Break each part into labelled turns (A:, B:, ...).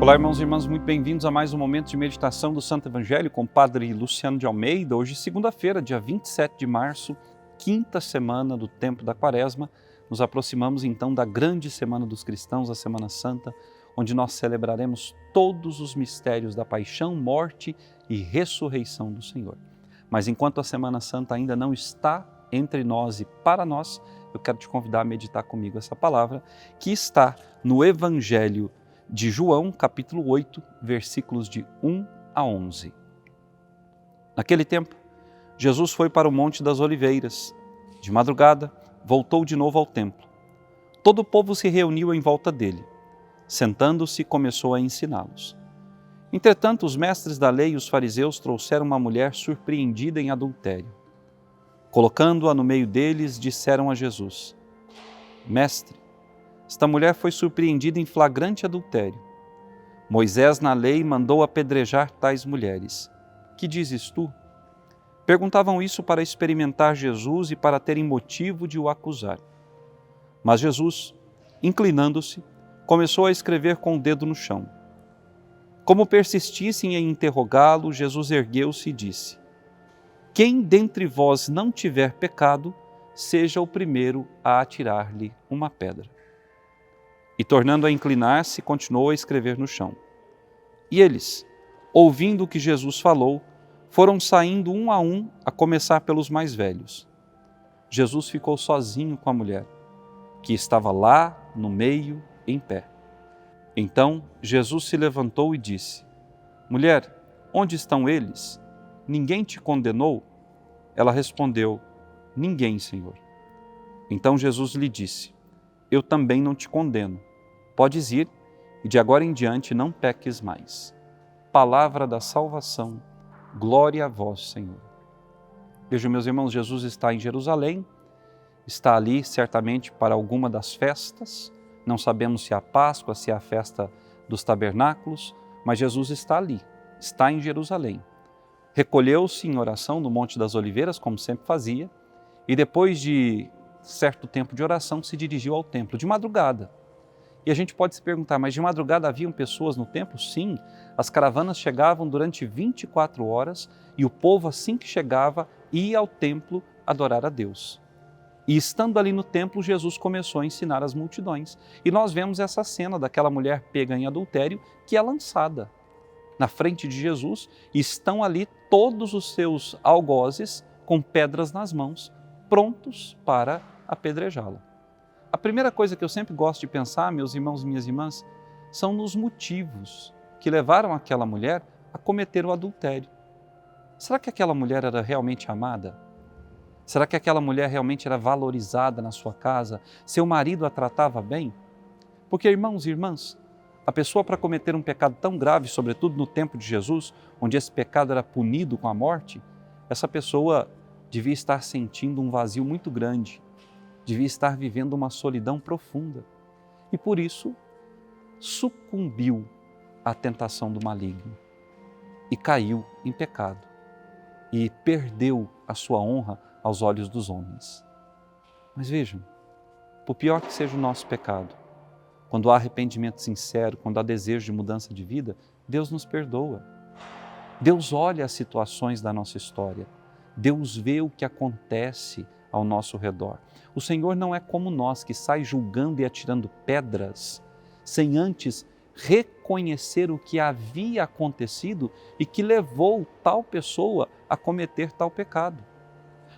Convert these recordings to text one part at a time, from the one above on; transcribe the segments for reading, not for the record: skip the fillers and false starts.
A: Olá, irmãos e irmãs, muito bem-vindos a mais um momento de meditação do Santo Evangelho com o Padre Luciano de Almeida. Hoje, segunda-feira, dia 27 de março, quinta semana do tempo da Quaresma. Nos aproximamos então da grande semana dos cristãos, a Semana Santa, onde nós celebraremos todos os mistérios da paixão, morte e ressurreição do Senhor. Mas enquanto a Semana Santa ainda não está entre nós e para nós, eu quero te convidar a meditar comigo essa palavra que está no Evangelho de João, capítulo 8, versículos de 1 a 11. Naquele tempo, Jesus foi para o Monte das Oliveiras. De madrugada, voltou de novo ao templo. Todo o povo se reuniu em volta dele. Sentando-se, começou a ensiná-los. Entretanto, os mestres da lei e os fariseus trouxeram uma mulher surpreendida em adultério. Colocando-a no meio deles, disseram a Jesus: Mestre, esta mulher foi surpreendida em flagrante adultério. Moisés, na lei, mandou apedrejar tais mulheres. Que dizes tu? Perguntavam isso para experimentar Jesus e para terem motivo de o acusar. Mas Jesus, inclinando-se, começou a escrever com o dedo no chão. Como persistissem em interrogá-lo, Jesus ergueu-se e disse: Quem dentre vós não tiver pecado, seja o primeiro a atirar-lhe uma pedra. E tornando a inclinar-se, continuou a escrever no chão. E eles, ouvindo o que Jesus falou, foram saindo um a começar pelos mais velhos. Jesus ficou sozinho com a mulher, que estava lá no meio, em pé. Então Jesus se levantou e disse: Mulher, onde estão eles? Ninguém te condenou? Ela respondeu: Ninguém, Senhor. Então Jesus lhe disse: Eu também não te condeno. Podes ir e de agora em diante não peques mais. Palavra da salvação, glória a vós, Senhor. Vejam, meus irmãos, Jesus está em Jerusalém, está ali certamente para alguma das festas, não sabemos se é a Páscoa, se é a festa dos tabernáculos, mas Jesus está ali, está em Jerusalém. Recolheu-se em oração no Monte das Oliveiras, como sempre fazia, e depois de certo tempo de oração se dirigiu ao templo de madrugada. E a gente pode se perguntar, mas de madrugada haviam pessoas no templo? Sim, as caravanas chegavam durante 24 horas e o povo, assim que chegava, ia ao templo adorar a Deus. E estando ali no templo, Jesus começou a ensinar as multidões. E nós vemos essa cena daquela mulher pega em adultério que é lançada na frente de Jesus e estão ali todos os seus algozes com pedras nas mãos, prontos para apedrejá-la. A primeira coisa que eu sempre gosto de pensar, meus irmãos e minhas irmãs, são nos motivos que levaram aquela mulher a cometer o adultério. Será que aquela mulher era realmente amada? Será que aquela mulher realmente era valorizada na sua casa? Seu marido a tratava bem? Porque, irmãos e irmãs, a pessoa para cometer um pecado tão grave, sobretudo no tempo de Jesus, onde esse pecado era punido com a morte, essa pessoa devia estar sentindo um vazio muito grande, devia estar vivendo uma solidão profunda e por isso sucumbiu à tentação do maligno e caiu em pecado e perdeu a sua honra aos olhos dos homens. Mas vejam, por pior que seja o nosso pecado, quando há arrependimento sincero, quando há desejo de mudança de vida, Deus nos perdoa. Deus olha as situações da nossa história, Deus vê o que acontece ao nosso redor. O Senhor não é como nós, que sai julgando e atirando pedras, sem antes reconhecer o que havia acontecido e que levou tal pessoa a cometer tal pecado.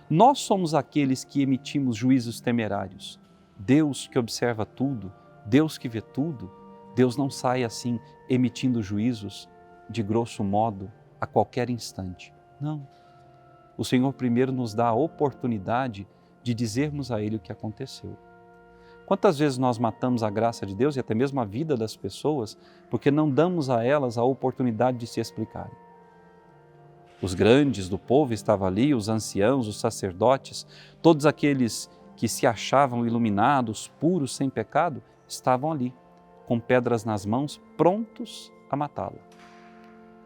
A: Nós somos aqueles que emitimos juízos temerários. Deus que observa tudo, Deus que vê tudo, Deus não sai assim emitindo juízos de grosso modo a qualquer instante. Não. O Senhor primeiro nos dá a oportunidade de dizermos a Ele o que aconteceu. Quantas vezes nós matamos a graça de Deus e até mesmo a vida das pessoas porque não damos a elas a oportunidade de se explicarem? Os grandes do povo estavam ali, os anciãos, os sacerdotes, todos aqueles que se achavam iluminados, puros, sem pecado, estavam ali, com pedras nas mãos, prontos a matá-lo.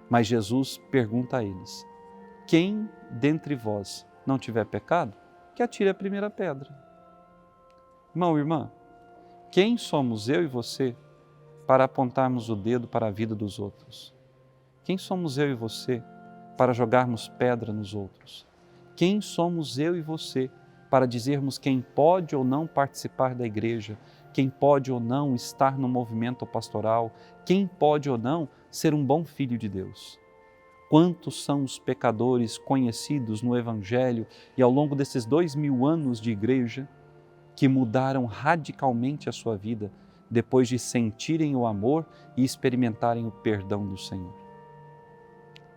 A: Mas Jesus pergunta a eles: quem dentre vós não tiver pecado, que atire a primeira pedra. Irmão, irmã, quem somos eu e você para apontarmos o dedo para a vida dos outros? Quem somos eu e você para jogarmos pedra nos outros? Quem somos eu e você para dizermos quem pode ou não participar da igreja, quem pode ou não estar no movimento pastoral, quem pode ou não ser um bom filho de Deus? Quantos são os pecadores conhecidos no Evangelho e ao longo desses 2000 anos de igreja que mudaram radicalmente a sua vida depois de sentirem o amor e experimentarem o perdão do Senhor?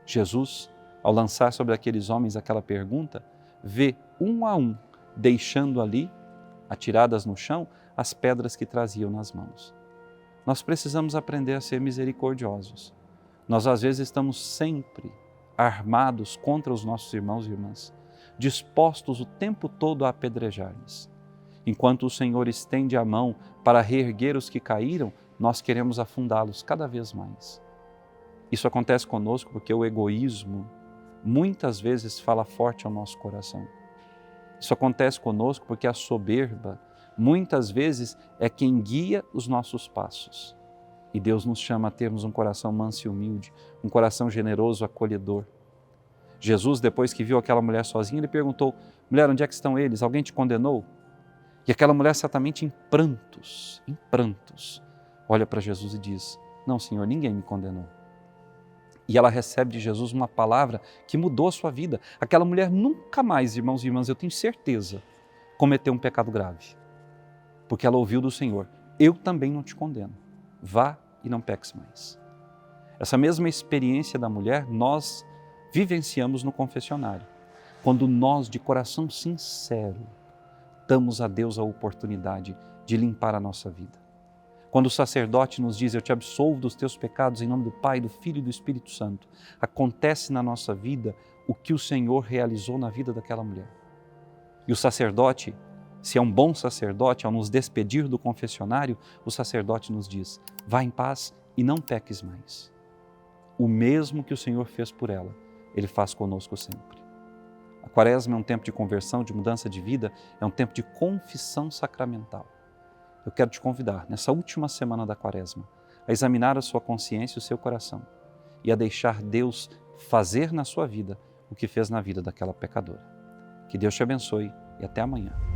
A: Jesus, ao lançar sobre aqueles homens aquela pergunta, vê um a um, deixando ali, atiradas no chão, as pedras que traziam nas mãos. Nós precisamos aprender a ser misericordiosos. Nós às vezes estamos sempre armados contra os nossos irmãos e irmãs, dispostos o tempo todo a apedrejar-lhes. Enquanto o Senhor estende a mão para reerguer os que caíram, nós queremos afundá-los cada vez mais. Isso acontece conosco porque o egoísmo muitas vezes fala forte ao nosso coração. Isso acontece conosco porque a soberba muitas vezes é quem guia os nossos passos. E Deus nos chama a termos um coração manso e humilde, um coração generoso, acolhedor. Jesus, depois que viu aquela mulher sozinha, ele perguntou: mulher, onde é que estão eles? Alguém te condenou? E aquela mulher, certamente em prantos, olha para Jesus e diz: não, Senhor, ninguém me condenou. E ela recebe de Jesus uma palavra que mudou a sua vida. Aquela mulher nunca mais, irmãos e irmãs, eu tenho certeza, cometeu um pecado grave. Porque ela ouviu do Senhor: eu também não te condeno. Vá e não peques mais. Essa mesma experiência da mulher nós vivenciamos no confessionário. Quando nós, de coração sincero, damos a Deus a oportunidade de limpar a nossa vida. Quando o sacerdote nos diz: eu te absolvo dos teus pecados em nome do Pai, do Filho e do Espírito Santo, acontece na nossa vida o que o Senhor realizou na vida daquela mulher. E o sacerdote, se é um bom sacerdote, ao nos despedir do confessionário, o sacerdote nos diz: vá em paz e não peques mais. O mesmo que o Senhor fez por ela, Ele faz conosco sempre. A Quaresma é um tempo de conversão, de mudança de vida, é um tempo de confissão sacramental. Eu quero te convidar, nessa última semana da Quaresma, a examinar a sua consciência e o seu coração e a deixar Deus fazer na sua vida o que fez na vida daquela pecadora. Que Deus te abençoe e até amanhã.